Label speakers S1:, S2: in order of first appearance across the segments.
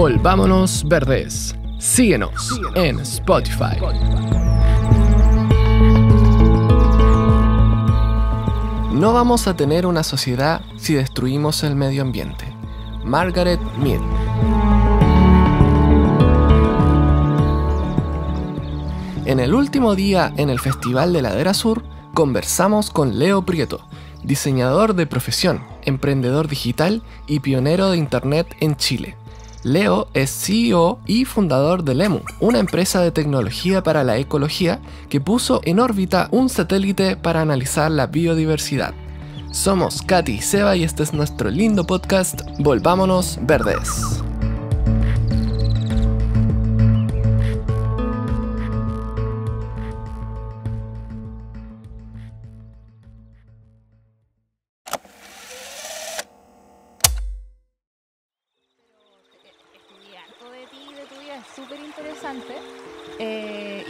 S1: Volvámonos Verdes. Síguenos en Spotify. No vamos a tener una sociedad si destruimos el medio ambiente. Margaret Mead. En el último día en el Festival de Ladera Sur, conversamos con Leo Prieto, diseñador de profesión, emprendedor digital y pionero de Internet en Chile. Leo es CEO y fundador de Lemu, una empresa de tecnología para la ecología que puso en órbita un satélite para analizar la biodiversidad. Somos Katy y Seba y este es nuestro lindo podcast Volvámonos Verdes.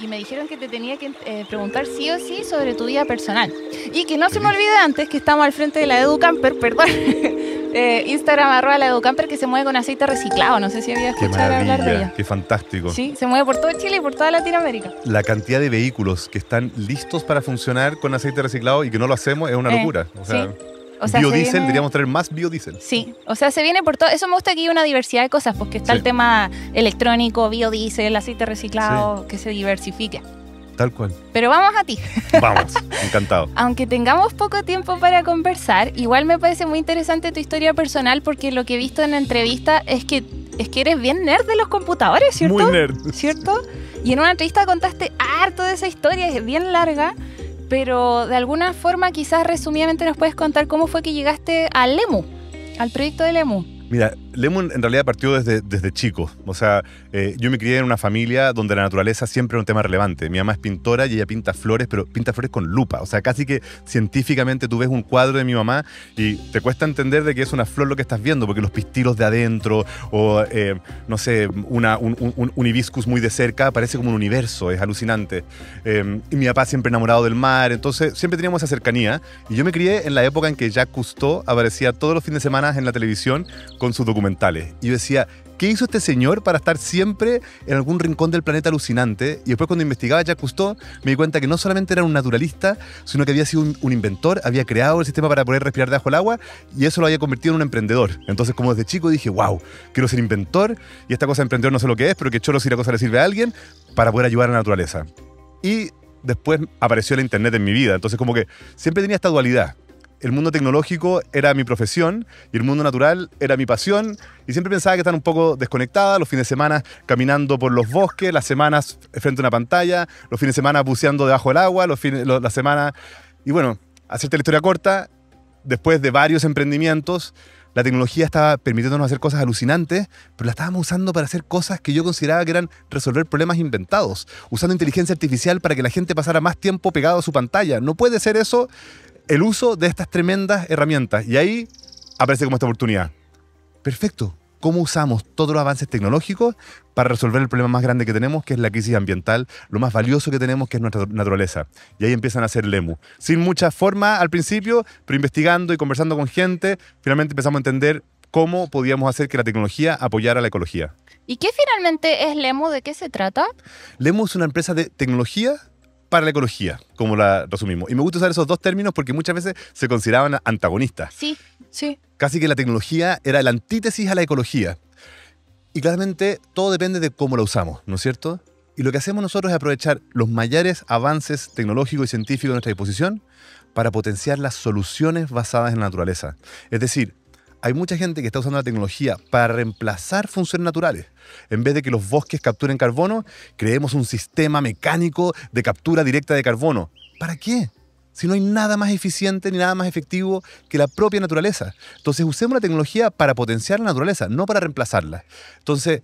S2: Y me dijeron que te tenía que preguntar sí o sí sobre tu vida personal. Y que no se me olvide antes que estamos al frente de la Educamper, perdón. Instagram @ la Educamper, que se mueve con aceite reciclado. No sé si había escuchado hablar de ella.
S3: Qué fantástico.
S2: Sí, se mueve por todo Chile y por toda Latinoamérica.
S3: La cantidad de vehículos que están listos para funcionar con aceite reciclado y que no lo hacemos es una locura. O sea, biodiesel, deberíamos traer más biodiesel.
S2: Sí, o sea, se viene por todo. Eso me gusta que hay una diversidad de cosas, porque está el tema electrónico, biodiesel, aceite reciclado, que se diversifique.
S3: Tal cual.
S2: Pero vamos a ti.
S3: Vamos, encantado.
S2: Aunque tengamos poco tiempo para conversar, igual me parece muy interesante tu historia personal, porque lo que he visto en la entrevista es que eres bien nerd de los computadores, ¿cierto?
S3: Muy nerd.
S2: ¿Cierto? Y en una entrevista contaste harto de esa historia, es bien larga. Pero de alguna forma, quizás resumidamente nos puedes contar cómo fue que llegaste a Lemu, al proyecto de Lemu.
S3: Mira, Lemu en realidad partió desde chico. O sea, yo me crié en una familia donde la naturaleza siempre era un tema relevante. Mi mamá es pintora y ella pinta flores, pero pinta flores con lupa. O sea, casi que científicamente tú ves un cuadro de mi mamá y te cuesta entender de que es una flor lo que estás viendo, porque los pistilos de adentro o, no sé, un hibiscus muy de cerca parece como un universo, es alucinante. Y mi papá siempre enamorado del mar, entonces siempre teníamos esa cercanía. Y yo me crié en la época en que Jacques Cousteau aparecía todos los fines de semana en la televisión con sus documentales. Y yo decía, ¿qué hizo este señor para estar siempre en algún rincón del planeta alucinante? Y después cuando investigaba a Jacques Cousteau me di cuenta que no solamente era un naturalista, sino que había sido un inventor, había creado el sistema para poder respirar debajo del agua y eso lo había convertido en un emprendedor. Entonces como desde chico dije, wow, quiero ser inventor y esta cosa de emprendedor no sé lo que es, pero que choro si la cosa le sirve a alguien para poder ayudar a la naturaleza. Y después apareció el internet en mi vida, entonces como que siempre tenía esta dualidad. El mundo tecnológico era mi profesión y el mundo natural era mi pasión y siempre pensaba que estaban un poco desconectadas, los fines de semana caminando por los bosques, las semanas frente a una pantalla, los fines de semana buceando debajo del agua, la semana... Y bueno, hacerte la historia corta, después de varios emprendimientos, la tecnología estaba permitiéndonos hacer cosas alucinantes, pero la estábamos usando para hacer cosas que yo consideraba que eran resolver problemas inventados, usando inteligencia artificial para que la gente pasara más tiempo pegado a su pantalla. No puede ser eso el uso de estas tremendas herramientas. Y ahí aparece como esta oportunidad. Perfecto. ¿Cómo usamos todos los avances tecnológicos para resolver el problema más grande que tenemos, que es la crisis ambiental, lo más valioso que tenemos, que es nuestra naturaleza? Y ahí empiezan a hacer Lemu. Sin mucha forma al principio, pero investigando y conversando con gente, finalmente empezamos a entender cómo podíamos hacer que la tecnología apoyara la ecología.
S2: ¿Y qué finalmente es Lemu? ¿De qué se trata?
S3: Lemu es una empresa de tecnología para la ecología, como la resumimos. Y me gusta usar esos dos términos porque muchas veces se consideraban antagonistas.
S2: Sí, sí.
S3: Casi que la tecnología era la antítesis a la ecología. Y claramente todo depende de cómo la usamos, ¿no es cierto? Y lo que hacemos nosotros es aprovechar los mayores avances tecnológicos y científicos a nuestra disposición para potenciar las soluciones basadas en la naturaleza. Es decir, hay mucha gente que está usando la tecnología para reemplazar funciones naturales. En vez de que los bosques capturen carbono, creemos un sistema mecánico de captura directa de carbono. ¿Para qué? Si no hay nada más eficiente ni nada más efectivo que la propia naturaleza. Entonces usemos la tecnología para potenciar la naturaleza, no para reemplazarla. Entonces,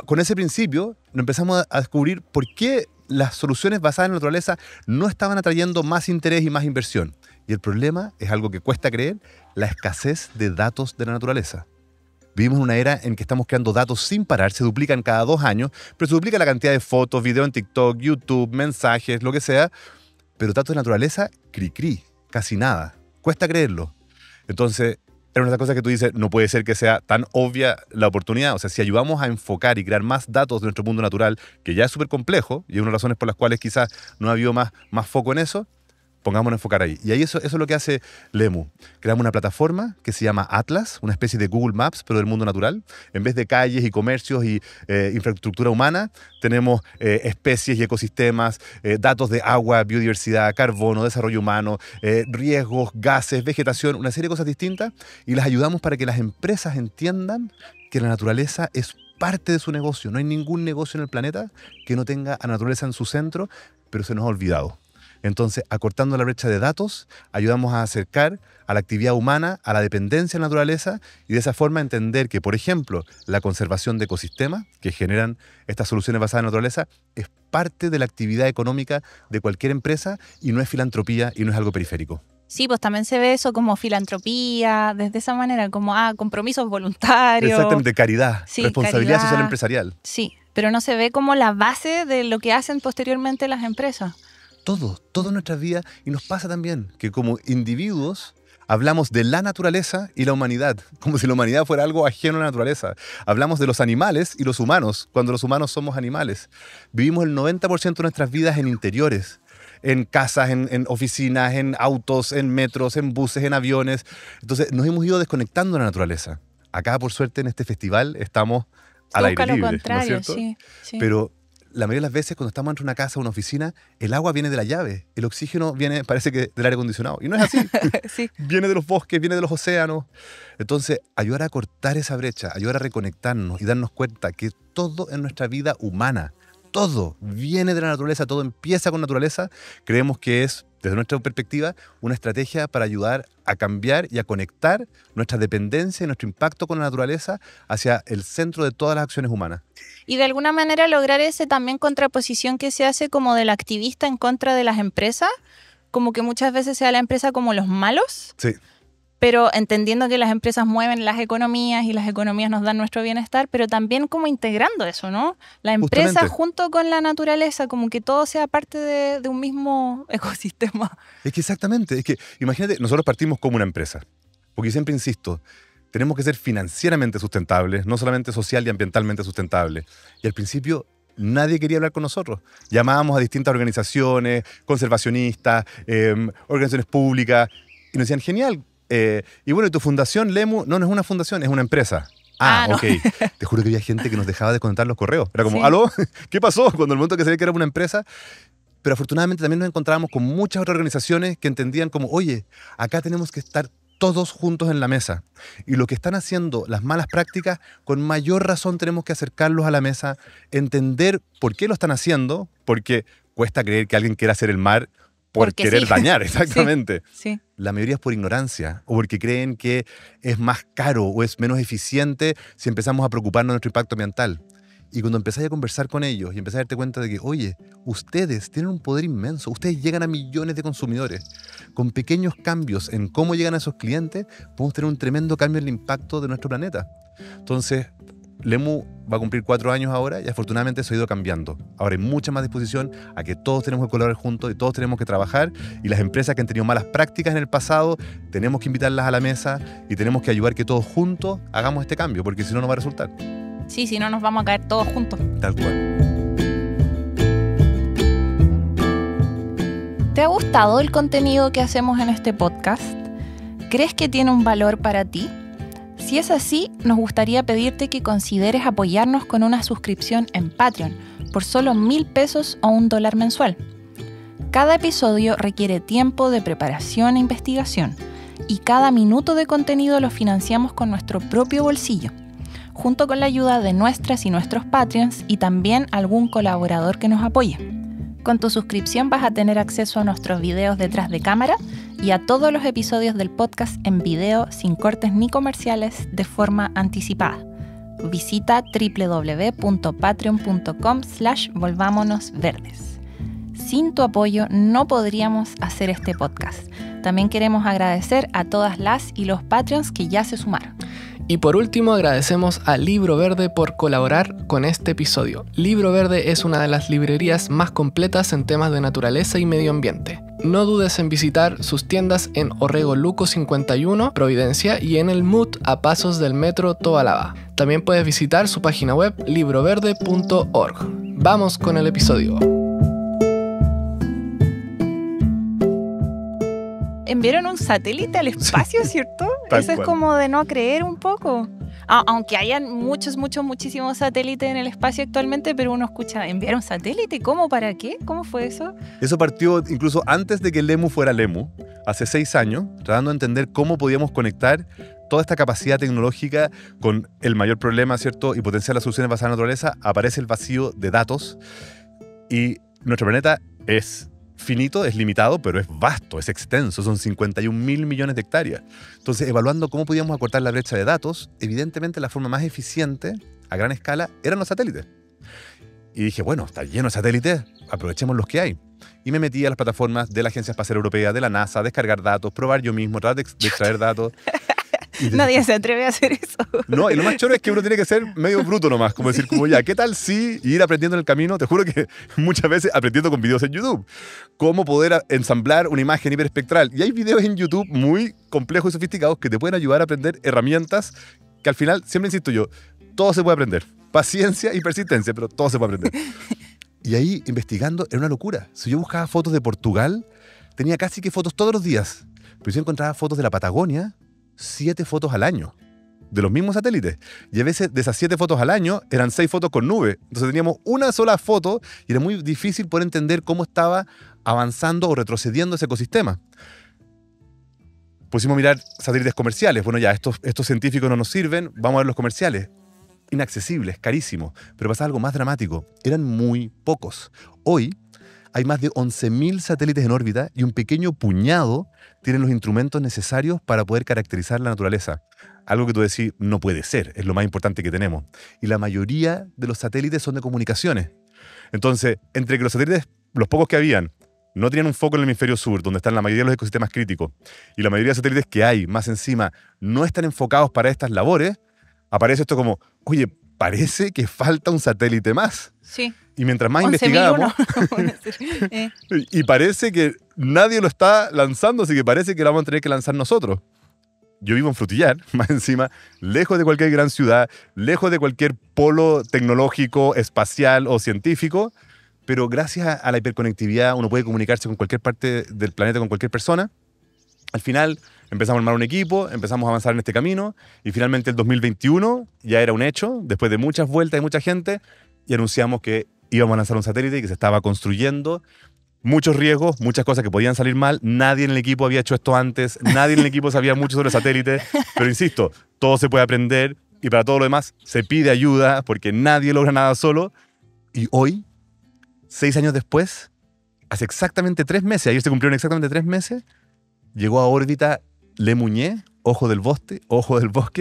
S3: con ese principio, nos empezamos a descubrir por qué las soluciones basadas en la naturaleza no estaban atrayendo más interés y más inversión. Y el problema es algo que cuesta creer, la escasez de datos de la naturaleza. Vivimos en una era en que estamos creando datos sin parar, se duplican cada 2 años, pero se duplica la cantidad de fotos, videos en TikTok, YouTube, mensajes, lo que sea, pero datos de naturaleza, cri, casi nada. Cuesta creerlo. Entonces, Era una de las cosas que tú dices, no puede ser que sea tan obvia la oportunidad. O sea, si ayudamos a enfocar y crear más datos de nuestro mundo natural, que ya es súper complejo, y es una de las razones por las cuales quizás no ha habido más foco en eso, pongámonos a enfocar ahí. Y ahí eso es lo que hace Lemu. Creamos una plataforma que se llama Atlas, una especie de Google Maps, pero del mundo natural. En vez de calles y comercios y infraestructura humana, tenemos especies y ecosistemas, datos de agua, biodiversidad, carbono, desarrollo humano, riesgos, gases, vegetación, una serie de cosas distintas, y las ayudamos para que las empresas entiendan que la naturaleza es parte de su negocio. No hay ningún negocio en el planeta que no tenga a la naturaleza en su centro, pero se nos ha olvidado. Entonces, acortando la brecha de datos, ayudamos a acercar a la actividad humana, a la dependencia de la naturaleza, y de esa forma entender que, por ejemplo, la conservación de ecosistemas que generan estas soluciones basadas en la naturaleza es parte de la actividad económica de cualquier empresa y no es filantropía y no es algo periférico.
S2: Sí, pues también se ve eso como filantropía, desde esa manera, como compromisos voluntarios.
S3: Exactamente, caridad,
S2: sí,
S3: responsabilidad
S2: caridad
S3: social empresarial.
S2: Sí, pero no se ve como la base de lo que hacen posteriormente las empresas.
S3: Todo en nuestras vidas, y nos pasa también que como individuos hablamos de la naturaleza y la humanidad, como si la humanidad fuera algo ajeno a la naturaleza. Hablamos de los animales y los humanos, cuando los humanos somos animales. Vivimos el 90% de nuestras vidas en interiores, en casas, en oficinas, en autos, en metros, en buses, en aviones. Entonces nos hemos ido desconectando de la naturaleza. Acá, por suerte, en este festival estamos al aire libre,
S2: lo contrario,
S3: ¿no es cierto?
S2: Sí.
S3: Pero la mayoría de las veces cuando estamos dentro de una casa o una oficina, el agua viene de la llave, el oxígeno viene, parece que del aire acondicionado. Y no es así.
S2: Sí.
S3: Viene de los bosques, viene de los océanos. Entonces, ayudar a cortar esa brecha, ayudar a reconectarnos y darnos cuenta que todo en nuestra vida humana, todo viene de la naturaleza, todo empieza con naturaleza, creemos que es, desde nuestra perspectiva, una estrategia para ayudar a cambiar y a conectar nuestra dependencia y nuestro impacto con la naturaleza hacia el centro de todas las acciones humanas.
S2: Y de alguna manera lograr esa también contraposición que se hace como del activista en contra de las empresas, como que muchas veces se da a la empresa como los malos.
S3: Sí.
S2: Pero entendiendo que las empresas mueven las economías y las economías nos dan nuestro bienestar, pero también como integrando eso, ¿no? La empresa
S3: Justamente.
S2: junto con la naturaleza, como que todo sea parte de un mismo ecosistema.
S3: Es que exactamente, es que imagínate, nosotros partimos como una empresa, porque siempre insisto, tenemos que ser financieramente sustentables, no solamente social y ambientalmente sustentables. Y al principio nadie quería hablar con nosotros. Llamábamos a distintas organizaciones, conservacionistas, organizaciones públicas, y nos decían, genial. Y bueno, ¿y tu fundación, Lemu? No es una fundación, es una empresa.
S2: No.
S3: Ok. Te juro que había gente que nos dejaba de contar los correos. Era como,
S2: Sí.
S3: ¿aló? ¿Qué pasó? Cuando el momento que sabía que era una empresa. Pero afortunadamente también nos encontrábamos con muchas otras organizaciones que entendían como, oye, acá tenemos que estar todos juntos en la mesa. Y lo que están haciendo las malas prácticas, con mayor razón tenemos que acercarlos a la mesa, entender por qué lo están haciendo, porque cuesta creer que alguien quiera hacer el mal por
S2: Porque
S3: querer
S2: sí.
S3: dañar, exactamente.
S2: Sí.
S3: La mayoría es por ignorancia o porque creen que es más caro o es menos eficiente si empezamos a preocuparnos de nuestro impacto ambiental. Y cuando empezás a conversar con ellos y empezás a darte cuenta de que, oye, ustedes tienen un poder inmenso, ustedes llegan a millones de consumidores. Con pequeños cambios en cómo llegan a esos clientes, podemos tener un tremendo cambio en el impacto de nuestro planeta. Entonces, Lemu va a cumplir 4 años ahora y afortunadamente eso ha ido cambiando. Ahora hay mucha más disposición a que todos tenemos que colaborar juntos y todos tenemos que trabajar, y las empresas que han tenido malas prácticas en el pasado tenemos que invitarlas a la mesa y tenemos que ayudar que todos juntos hagamos este cambio, porque si no, no va a resultar.
S2: Sí, si no nos vamos a caer todos juntos.
S3: Tal cual.
S2: ¿Te ha gustado el contenido que hacemos en este podcast? ¿Crees que tiene un valor para ti? Si es así, nos gustaría pedirte que consideres apoyarnos con una suscripción en Patreon por solo 1,000 pesos o $1 mensual. Cada episodio requiere tiempo de preparación e investigación, y cada minuto de contenido lo financiamos con nuestro propio bolsillo, junto con la ayuda de nuestras y nuestros Patreons y también algún colaborador que nos apoye. Con tu suscripción vas a tener acceso a nuestros videos detrás de cámara y a todos los episodios del podcast en video sin cortes ni comerciales de forma anticipada. Visita www.patreon.com/volvámonosverdes. Sin tu apoyo no podríamos hacer este podcast. También queremos agradecer a todas las y los Patreons que ya se sumaron.
S1: Y por último, agradecemos a Libro Verde por colaborar con este episodio. Libro Verde es una de las librerías más completas en temas de naturaleza y medio ambiente. No dudes en visitar sus tiendas en Orrego Luco 51, Providencia, y en el MUT a pasos del metro Tobalaba. También puedes visitar su página web libroverde.org. Vamos con el episodio.
S2: Enviaron un satélite al espacio, ¿cierto? Eso es como de no creer un poco. Aunque hayan muchísimos satélites en el espacio actualmente, pero uno escucha, ¿enviar un satélite? ¿Cómo? ¿Para qué? ¿Cómo fue eso?
S3: Eso partió incluso antes de que LEMU fuera LEMU, hace 6 años, tratando de entender cómo podíamos conectar toda esta capacidad tecnológica con el mayor problema, ¿cierto? Y potenciar las soluciones basadas en la naturaleza. Aparece el vacío de datos y nuestro planeta es finito, es limitado, pero es vasto, es extenso, son 51.000 millones de hectáreas. Entonces, evaluando cómo podíamos acortar la brecha de datos, evidentemente la forma más eficiente, a gran escala, eran los satélites. Y dije, bueno, está lleno de satélites, aprovechemos los que hay. Y me metí a las plataformas de la Agencia Espacial Europea, de la NASA, descargar datos, probar yo mismo, tratar de extraer datos.
S2: Nadie se atreve a hacer eso.
S3: No, y lo más choro es que uno tiene que ser medio bruto nomás, como decir, como ya, ¿qué tal si ir aprendiendo en el camino? Te juro que muchas veces aprendiendo con videos en YouTube. Cómo poder ensamblar una imagen hiperespectral. Y hay videos en YouTube muy complejos y sofisticados que te pueden ayudar a aprender herramientas que al final, siempre insisto yo, todo se puede aprender. Paciencia y persistencia, pero todo se puede aprender. Y ahí, investigando, era una locura. Si yo buscaba fotos de Portugal, tenía casi que fotos todos los días. Pero si yo encontraba fotos de la Patagonia, 7 fotos al año, de los mismos satélites. Y a veces de esas 7 fotos al año, eran 6 fotos con nube. Entonces teníamos una sola foto y era muy difícil poder entender cómo estaba avanzando o retrocediendo ese ecosistema. Pusimos a mirar satélites comerciales. Bueno, ya, estos científicos no nos sirven, vamos a ver los comerciales. Inaccesibles, carísimos. Pero pasa algo más dramático. Eran muy pocos. Hoy hay más de 11.000 satélites en órbita y un pequeño puñado tienen los instrumentos necesarios para poder caracterizar la naturaleza. Algo que tú decís, no puede ser, es lo más importante que tenemos. Y la mayoría de los satélites son de comunicaciones. Entonces, entre que los satélites, los pocos que habían, no tenían un foco en el hemisferio sur, donde están la mayoría de los ecosistemas críticos, y la mayoría de satélites que hay, más encima, no están enfocados para estas labores, aparece esto como, oye, parece que falta un satélite más.
S2: Sí.
S3: Y mientras más investigábamos, y parece que nadie lo está lanzando, así que parece que lo vamos a tener que lanzar nosotros. Yo vivo en Frutillar, más encima, lejos de cualquier gran ciudad, lejos de cualquier polo tecnológico, espacial o científico, pero gracias a la hiperconectividad uno puede comunicarse con cualquier parte del planeta, con cualquier persona. Al final empezamos a armar un equipo, empezamos a avanzar en este camino y finalmente el 2021 ya era un hecho, después de muchas vueltas y mucha gente, y anunciamos que íbamos a lanzar un satélite y que se estaba construyendo. Muchos riesgos, muchas cosas que podían salir mal. Nadie en el equipo había hecho esto antes. Nadie en el equipo sabía mucho sobre satélites. Pero insisto, todo se puede aprender y para todo lo demás se pide ayuda porque nadie logra nada solo. Y hoy, 6 años después, hace exactamente 3 meses, ayer se cumplieron exactamente 3 meses, llegó a órbita LEMUñé, ojo del bosque,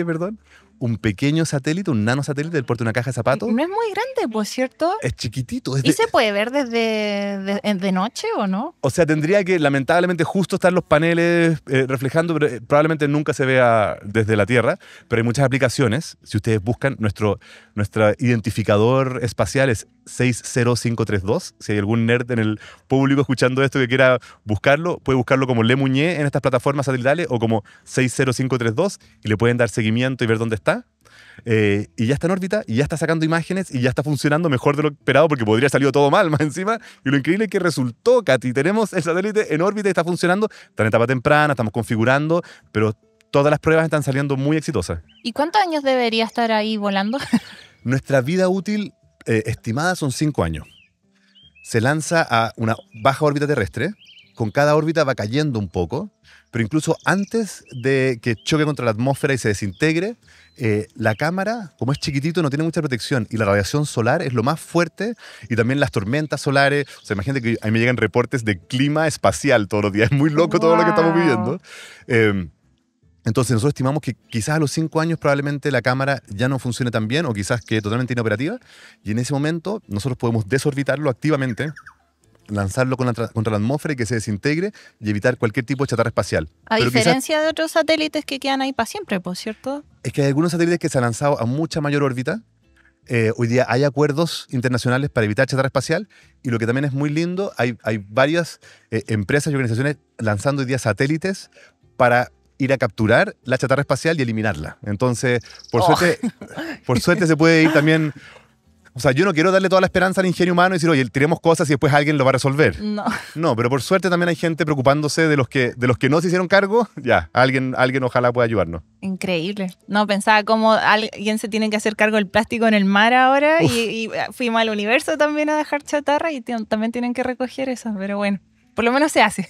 S3: perdón, un pequeño satélite, un nanosatélite del porte de una caja de zapatos.
S2: No es muy grande, pues, ¿cierto?
S3: Es chiquitito.
S2: ¿Y se puede ver desde de noche o no?
S3: O sea, tendría que lamentablemente justo estar los paneles reflejando, pero probablemente nunca se vea desde la Tierra. Pero hay muchas aplicaciones. Si ustedes buscan, nuestro identificador espacial es 60532. Si hay algún nerd en el público escuchando esto que quiera buscarlo, puede buscarlo como LEMUñé en estas plataformas satelitales o como 60532 y le pueden dar seguimiento y ver dónde está. Y ya está en órbita, y ya está sacando imágenes, y ya está funcionando mejor de lo esperado, porque podría haber salido todo mal más encima. Y lo increíble es que resultó, Katy. Tenemos el satélite en órbita y está funcionando. Está en etapa temprana, estamos configurando, pero todas las pruebas están saliendo muy exitosas.
S2: ¿Y cuántos años debería estar ahí volando?
S3: Nuestra vida útil estimada son 5 años. Se lanza a una baja órbita terrestre. Con cada órbita va cayendo un poco, pero incluso antes de que choque contra la atmósfera y se desintegre, la cámara, como es chiquitito, no tiene mucha protección y la radiación solar es lo más fuerte y también las tormentas solares. O sea, imagínate que a mí me llegan reportes de clima espacial todos los días. Es muy loco todo lo que estamos viviendo. Entonces nosotros estimamos que quizás a los 5 años probablemente la cámara ya no funcione tan bien o quizás quede totalmente inoperativa y en ese momento nosotros podemos desorbitarlo activamente lanzarlo contra la atmósfera y que se desintegre y evitar cualquier tipo de chatarra espacial.
S2: A
S3: Pero
S2: diferencia de otros satélites que quedan ahí para siempre, por cierto.
S3: es que hay algunos satélites que se han lanzado a mucha mayor órbita. Hoy día hay acuerdos internacionales para evitar chatarra espacial y lo que también es muy lindo, hay varias empresas y organizaciones lanzando hoy día satélites para ir a capturar la chatarra espacial y eliminarla. Entonces, por suerte se puede ir también. O sea, yo no quiero darle toda la esperanza al ingenio humano y decir, oye, tiremos cosas y después alguien lo va a resolver. No, pero por suerte también hay gente preocupándose de los que no se hicieron cargo. Ya, alguien ojalá pueda ayudarnos.
S2: Increíble. No, pensaba cómo alguien se tiene que hacer cargo del plástico en el mar ahora y fuimos al universo también a dejar chatarra y también tienen que recoger eso, pero bueno, por lo menos se hace.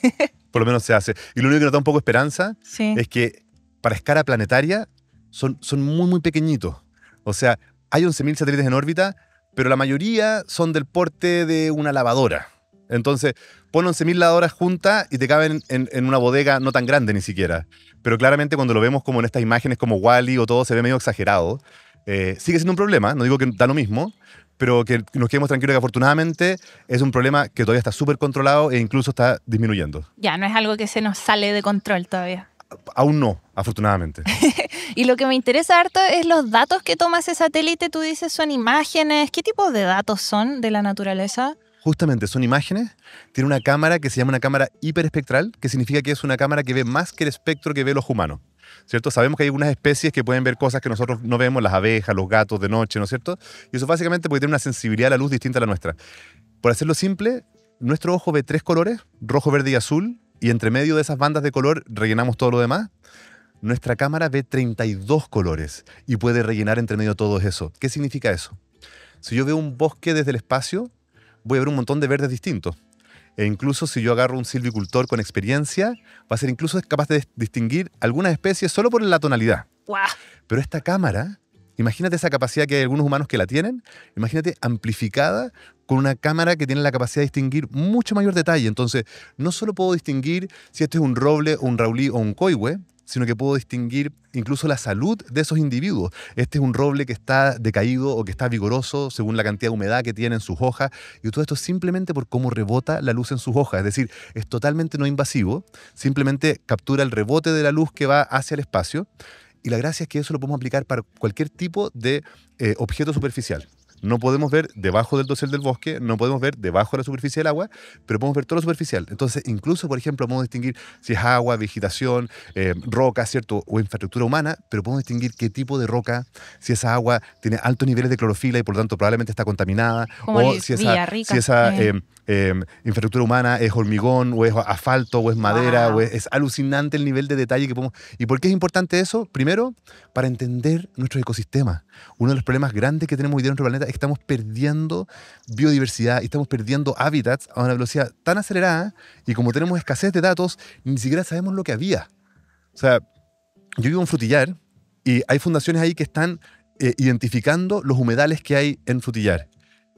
S3: Por lo menos se hace. Y lo único que nos da un poco de esperanza es que para escala planetaria son muy, muy pequeñitos. O sea, hay 11.000 satélites en órbita, pero la mayoría son del porte de una lavadora. Entonces, pon 11.000 lavadoras juntas y te caben en una bodega no tan grande ni siquiera. Pero claramente cuando lo vemos como en estas imágenes como Wall-E o todo, se ve medio exagerado. Sigue siendo un problema, no digo que da lo mismo, pero que nos quedemos tranquilos que afortunadamente es un problema que todavía está súper controlado e incluso está disminuyendo.
S2: Ya, no es algo que se nos sale de control todavía.
S3: Aún no, afortunadamente.
S2: Y lo que me interesa harto es los datos que toma ese satélite. Tú dices son imágenes. ¿Qué tipo de datos son de la naturaleza?
S3: Justamente, son imágenes. Tiene una cámara que se llama una cámara hiperespectral, que significa que es una cámara que ve más que el espectro que ve el ojo humano, ¿cierto? Sabemos que hay algunas especies que pueden ver cosas que nosotros no vemos, las abejas, los gatos de noche, ¿no es cierto? Y eso básicamente porque tiene una sensibilidad a la luz distinta a la nuestra. Por hacerlo simple, nuestro ojo ve 3 colores, rojo, verde y azul, y entre medio de esas bandas de color rellenamos todo lo demás. Nuestra cámara ve 32 colores y puede rellenar entre medio todo eso. ¿Qué significa eso? Si yo veo un bosque desde el espacio, voy a ver un montón de verdes distintos. E incluso si yo agarro un silvicultor con experiencia, va a ser incluso capaz de distinguir algunas especies solo por la tonalidad.
S2: ¡Wow!
S3: Pero esta cámara, imagínate esa capacidad que hay algunos humanos que la tienen, imagínate amplificada con una cámara que tiene la capacidad de distinguir mucho mayor detalle. Entonces, no solo puedo distinguir si este es un roble, o un raulí o un coihue, sino que puedo distinguir incluso la salud de esos individuos. Este es un roble que está decaído o que está vigoroso según la cantidad de humedad que tiene en sus hojas, y todo esto simplemente por cómo rebota la luz en sus hojas. Es decir, es totalmente no invasivo, simplemente captura el rebote de la luz que va hacia el espacio, y la gracia es que eso lo podemos aplicar para cualquier tipo de objeto superficial. No podemos ver debajo del dosel del bosque, no podemos ver debajo de la superficie del agua, pero podemos ver todo lo superficial. Entonces, incluso, por ejemplo, podemos distinguir si es agua, vegetación, roca, ¿cierto? O infraestructura humana, pero podemos distinguir qué tipo de roca, si esa agua tiene altos niveles de clorofila y por lo tanto probablemente está contaminada,
S2: como
S3: o si esa infraestructura humana es hormigón, o es asfalto, o es madera,
S2: Wow.
S3: o es alucinante el nivel de detalle que podemos... ¿Y por qué es importante eso? Primero, para entender nuestros ecosistemas. Uno de los problemas grandes que tenemos hoy día en nuestro planeta es que estamos perdiendo biodiversidad y estamos perdiendo hábitats a una velocidad tan acelerada, y como tenemos escasez de datos, ni siquiera sabemos lo que había. O sea, yo vivo en Frutillar y hay fundaciones ahí que están identificando los humedales que hay en Frutillar.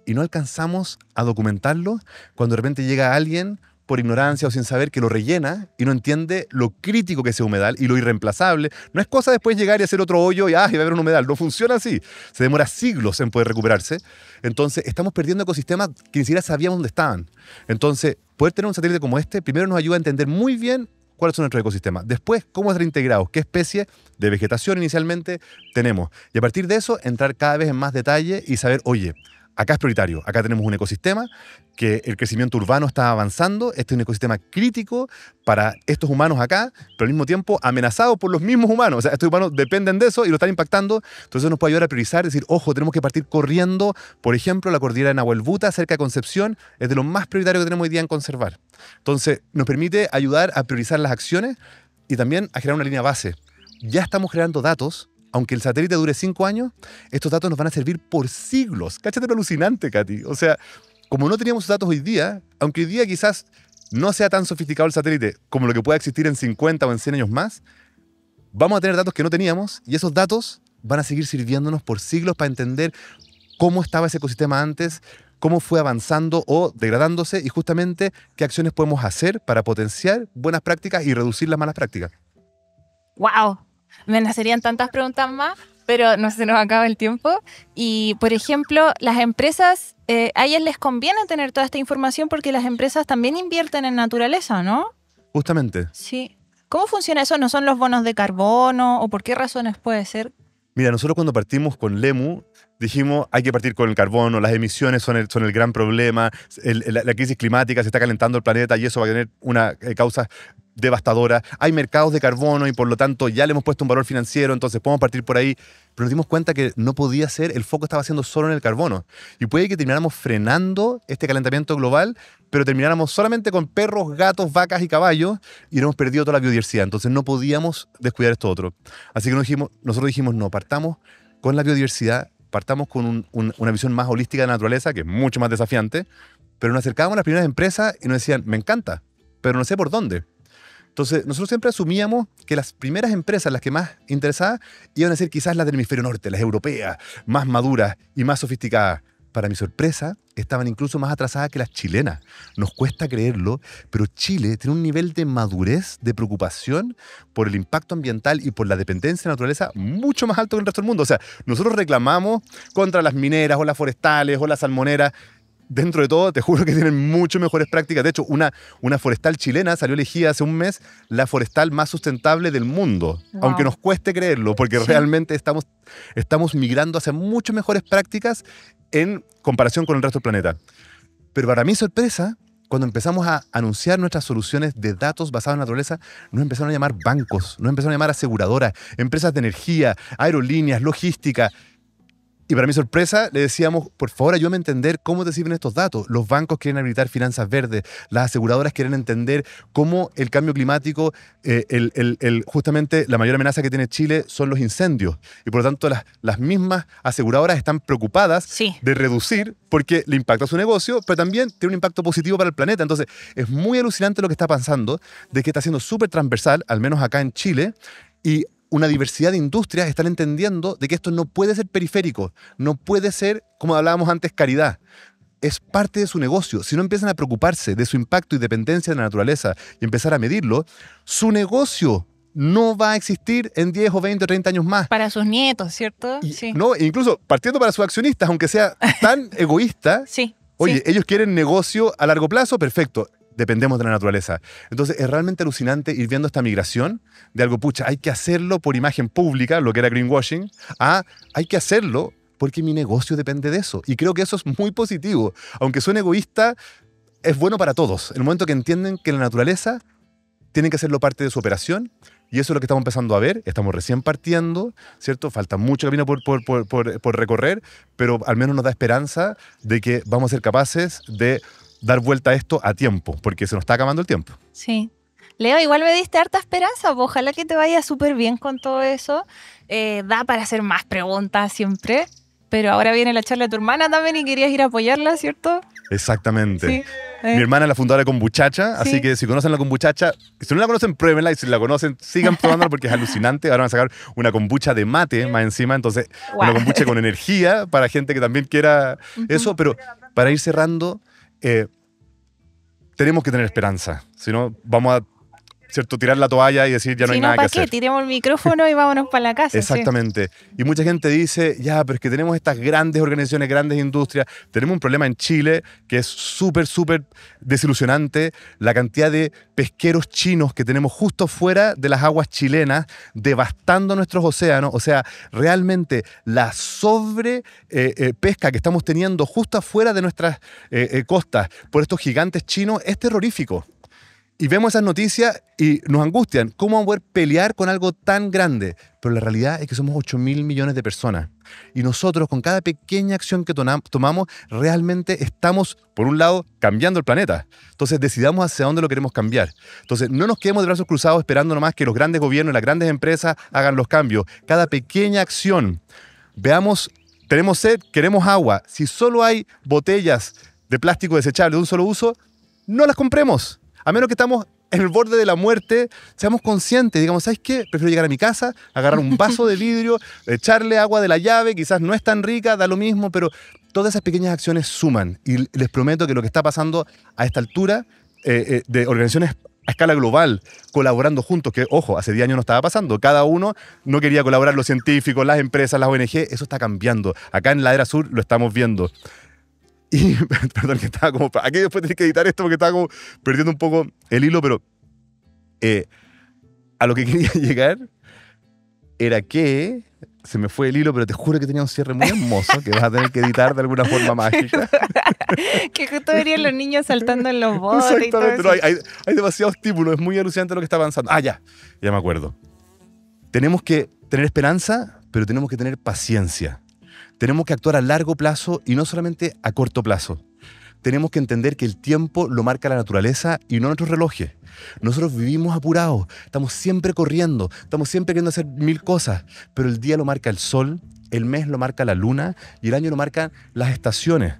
S3: Y no alcanzamos a documentarlo cuando de repente llega alguien por ignorancia o sin saber que lo rellena y no entiende lo crítico que es ese humedal y lo irreemplazable. No es cosa después llegar y hacer otro hoyo y va a haber un humedal. No funciona así. Se demora siglos en poder recuperarse. Entonces, estamos perdiendo ecosistemas que ni siquiera sabíamos dónde estaban. Entonces, poder tener un satélite como este, primero nos ayuda a entender muy bien cuáles son nuestros ecosistemas. Después, cómo es reintegrados, qué especie de vegetación inicialmente tenemos. Y a partir de eso, entrar cada vez en más detalle y saber, oye, acá es prioritario, acá tenemos un ecosistema que el crecimiento urbano está avanzando, este es un ecosistema crítico para estos humanos acá, pero al mismo tiempo amenazado por los mismos humanos. O sea, estos humanos dependen de eso y lo están impactando, entonces eso nos puede ayudar a priorizar, decir, ojo, tenemos que partir corriendo. Por ejemplo, la cordillera de Nahuelbuta, cerca de Concepción, es de lo más prioritario que tenemos hoy día en conservar. Entonces, nos permite ayudar a priorizar las acciones y también a generar una línea base. Ya estamos generando datos. Aunque el satélite dure 5 años, estos datos nos van a servir por siglos. Cáchate lo alucinante, Katy. O sea, como no teníamos datos hoy día, aunque hoy día quizás no sea tan sofisticado el satélite como lo que pueda existir en 50 o en 100 años más, vamos a tener datos que no teníamos y esos datos van a seguir sirviéndonos por siglos para entender cómo estaba ese ecosistema antes, cómo fue avanzando o degradándose y justamente qué acciones podemos hacer para potenciar buenas prácticas y reducir las malas prácticas.
S2: ¡Wow! Me nacerían tantas preguntas más, Pero no se nos acaba el tiempo. Y, por ejemplo, las empresas, a ellas les conviene tener toda esta información porque las empresas también invierten en naturaleza, ¿no?
S3: Justamente.
S2: Sí. ¿Cómo funciona eso? ¿No son los bonos de carbono? ¿O por qué razones puede ser?
S3: Mira, nosotros cuando partimos con Lemu, dijimos hay que partir con el carbono, las emisiones son el gran problema, la crisis climática, se está calentando el planeta y eso va a tener una causa devastadora. Hay mercados de carbono y por lo tanto ya le hemos puesto un valor financiero, entonces podemos partir por ahí. Pero nos dimos cuenta que no podía ser, el foco estaba siendo solo en el carbono. Y puede que termináramos frenando este calentamiento global, pero termináramos solamente con perros, gatos, vacas y caballos y hubiéramos perdido toda la biodiversidad. Entonces no podíamos descuidar esto otro. Así que nosotros dijimos, no, partamos con la biodiversidad, partamos con una visión más holística de la naturaleza, que es mucho más desafiante, pero nos acercábamos a las primeras empresas y nos decían, me encanta, pero no sé por dónde. Entonces, nosotros siempre asumíamos que las primeras empresas, las que más interesadas, iban a ser quizás las del hemisferio norte, las europeas, más maduras y más sofisticadas. Para mi sorpresa, estaban incluso más atrasadas que las chilenas. Nos cuesta creerlo, pero Chile tiene un nivel de madurez, de preocupación por el impacto ambiental y por la dependencia de la naturaleza mucho más alto que el resto del mundo. O sea, nosotros reclamamos contra las mineras o las forestales o las salmoneras. Dentro de todo, te juro que tienen mucho mejores prácticas. De hecho, una forestal chilena salió elegida hace un mes la forestal más sustentable del mundo. Wow. Aunque nos cueste creerlo, porque realmente estamos migrando hacia mucho mejores prácticas en comparación con el resto del planeta. Pero para mi sorpresa, cuando empezamos a anunciar nuestras soluciones de datos basados en naturaleza, nos empezaron a llamar bancos, nos empezaron a llamar aseguradoras, empresas de energía, aerolíneas, logística. Y para mi sorpresa, le decíamos, por favor, ayúdame a entender cómo te sirven estos datos. Los bancos quieren habilitar finanzas verdes, las aseguradoras quieren entender cómo el cambio climático, justamente la mayor amenaza que tiene Chile son los incendios. Y por lo tanto, las mismas aseguradoras están preocupadas de reducir porque le impacta a su negocio, pero también tiene un impacto positivo para el planeta. Entonces, es muy alucinante lo que está pasando, de que está siendo súper transversal, al menos acá en Chile, y una diversidad de industrias están entendiendo de que esto no puede ser periférico, no puede ser, como hablábamos antes, caridad. Es parte de su negocio. Si no empiezan a preocuparse de su impacto y dependencia de la naturaleza y empezar a medirlo, su negocio no va a existir en 10 o 20 o 30 años más.
S2: Para sus nietos, ¿cierto?
S3: Sí. No, incluso partiendo para sus accionistas, aunque sea tan egoísta.
S2: Sí.
S3: Oye, ellos quieren negocio a largo plazo, perfecto. Dependemos de la naturaleza. Entonces, es realmente alucinante ir viendo esta migración de algo, pucha, hay que hacerlo por imagen pública, lo que era greenwashing, a hay que hacerlo porque mi negocio depende de eso. Y creo que eso es muy positivo. Aunque suene egoísta, es bueno para todos. En el momento que entienden que la naturaleza tiene que hacerlo parte de su operación, y eso es lo que estamos empezando a ver. Estamos recién partiendo, ¿cierto? Falta mucho camino por recorrer, pero al menos nos da esperanza de que vamos a ser capaces de dar vuelta a esto a tiempo, porque se nos está acabando el tiempo.
S2: Sí. Leo, igual me diste harta esperanza, pues ojalá que te vaya súper bien con todo eso. Da para hacer más preguntas siempre, pero ahora viene la charla de tu hermana también y querías ir a apoyarla, ¿cierto?
S3: Exactamente.
S2: Sí.
S3: Mi hermana es la fundadora de Kombuchacha, así que si conocen la Kombuchacha, si no la conocen, pruébenla, y si la conocen, sigan probándola porque es alucinante. Ahora van a sacar una kombucha de mate más encima, entonces una kombucha con energía para gente que también quiera eso, pero para ir cerrando, tenemos que tener esperanza, si no vamos a, ¿cierto?, tirar la toalla y decir ya no hay nada que hacer.
S2: ¿Para qué? Tiremos el micrófono y vámonos para la casa.
S3: Exactamente. Sí. Y mucha gente dice, ya, pero es que tenemos estas grandes organizaciones, grandes industrias. Tenemos un problema en Chile que es súper desilusionante. La cantidad de pesqueros chinos que tenemos justo fuera de las aguas chilenas, devastando nuestros océanos. O sea, realmente la pesca que estamos teniendo justo afuera de nuestras costas por estos gigantes chinos es terrorífico. Y vemos esas noticias y nos angustian. ¿Cómo vamos a poder pelear con algo tan grande? Pero la realidad es que somos 8.000 millones de personas. Y nosotros, con cada pequeña acción que tomamos, realmente estamos, por un lado, cambiando el planeta. Entonces, decidamos hacia dónde lo queremos cambiar. Entonces, no nos quedemos de brazos cruzados esperando nomás que los grandes gobiernos y las grandes empresas hagan los cambios. Cada pequeña acción. Veamos, tenemos sed, queremos agua. Si solo hay botellas de plástico desechable de un solo uso, no las compremos. A menos que estamos en el borde de la muerte, seamos conscientes, digamos, ¿sabes qué? Prefiero llegar a mi casa, agarrar un vaso de vidrio, echarle agua de la llave, quizás no es tan rica, da lo mismo, pero todas esas pequeñas acciones suman. Y les prometo que lo que está pasando a esta altura de organizaciones a escala global, colaborando juntos, que, ojo, hace 10 años no estaba pasando. Cada uno no quería colaborar, los científicos, las empresas, las ONG, eso está cambiando. Acá en Ladera Sur lo estamos viendo. Y, perdón, que estaba como... Aquí después tenés que editar esto porque estaba como perdiendo un poco el hilo, pero a lo que quería llegar era que... Se me fue el hilo, pero te juro que tenía un cierre muy hermoso que vas a tener que editar de alguna forma mágica.
S2: Que justo verían los niños saltando en los botes y todo eso.
S3: No, hay demasiado estímulo, es muy alucinante lo que está avanzando. Ya me acuerdo. Tenemos que tener esperanza, pero tenemos que tener paciencia. Tenemos que actuar a largo plazo y no solamente a corto plazo. Tenemos que entender que el tiempo lo marca la naturaleza y no nuestros relojes. Nosotros vivimos apurados, estamos siempre corriendo, estamos siempre queriendo hacer 1000 cosas, pero el día lo marca el sol, el mes lo marca la luna y el año lo marcan las estaciones.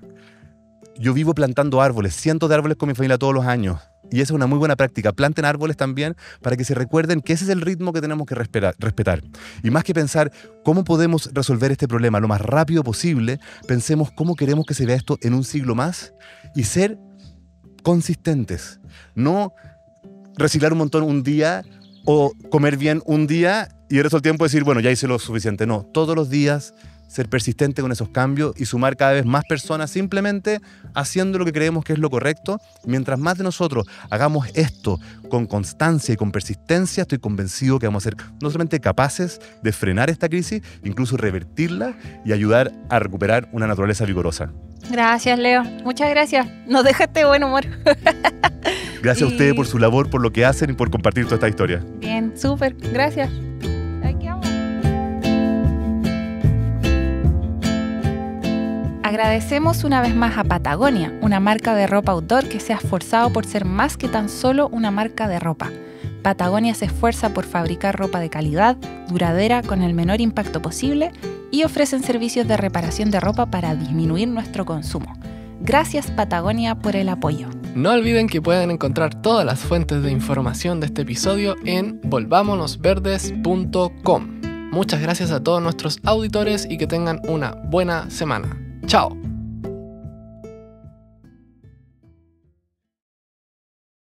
S3: Yo vivo plantando árboles, cientos de árboles con mi familia todos los años. Y esa es una muy buena práctica. Planten árboles también para que se recuerden que ese es el ritmo que tenemos que respetar. Y más que pensar cómo podemos resolver este problema lo más rápido posible, pensemos cómo queremos que se vea esto en un siglo más y ser consistentes. No reciclar un montón un día o comer bien un día y el resto del tiempo decir, bueno, ya hice lo suficiente. No, todos los días ser persistente con esos cambios y sumar cada vez más personas simplemente haciendo lo que creemos que es lo correcto. Mientras más de nosotros hagamos esto con constancia y con persistencia, estoy convencido que vamos a ser no solamente capaces de frenar esta crisis, incluso revertirla y ayudar a recuperar una naturaleza vigorosa.
S2: Gracias, Leo. Muchas gracias. Nos dejaste buen humor.
S3: Gracias a ustedes por su labor, por lo que hacen y por compartir toda esta historia.
S2: Bien, súper. Gracias. Aquí vamos. Agradecemos una vez más a Patagonia, una marca de ropa outdoor que se ha esforzado por ser más que tan solo una marca de ropa. Patagonia se esfuerza por fabricar ropa de calidad, duradera, con el menor impacto posible y ofrecen servicios de reparación de ropa para disminuir nuestro consumo. Gracias, Patagonia, por el apoyo.
S1: No olviden que pueden encontrar todas las fuentes de información de este episodio en volvamonosverdes.com. Muchas gracias a todos nuestros auditores y que tengan una buena semana. ¡Chao!